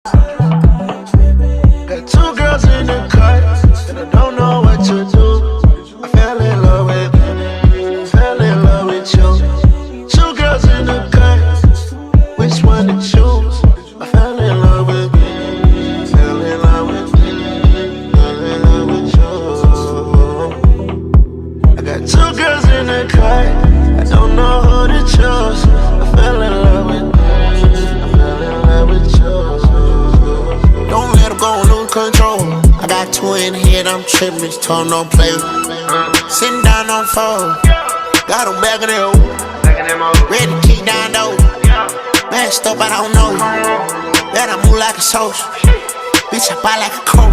Got two girls in the cut, and I don't know what to do. I fell in love with you. Two girls in the cut, which one to choose? I fell in love with you. Fell in love with you. Fell in love with you. I got two girls in the cut, I don't know who to choose. I fell in love with you. I fell in love with you. Don't let them go and lose control. I got two in here, I'm tripping, this tone don't play. Sitting down on phone, got them back in the hole. Ready to kick down though. Messed up, I don't know. Bet I move like a social. Bitch, I buy like a coat.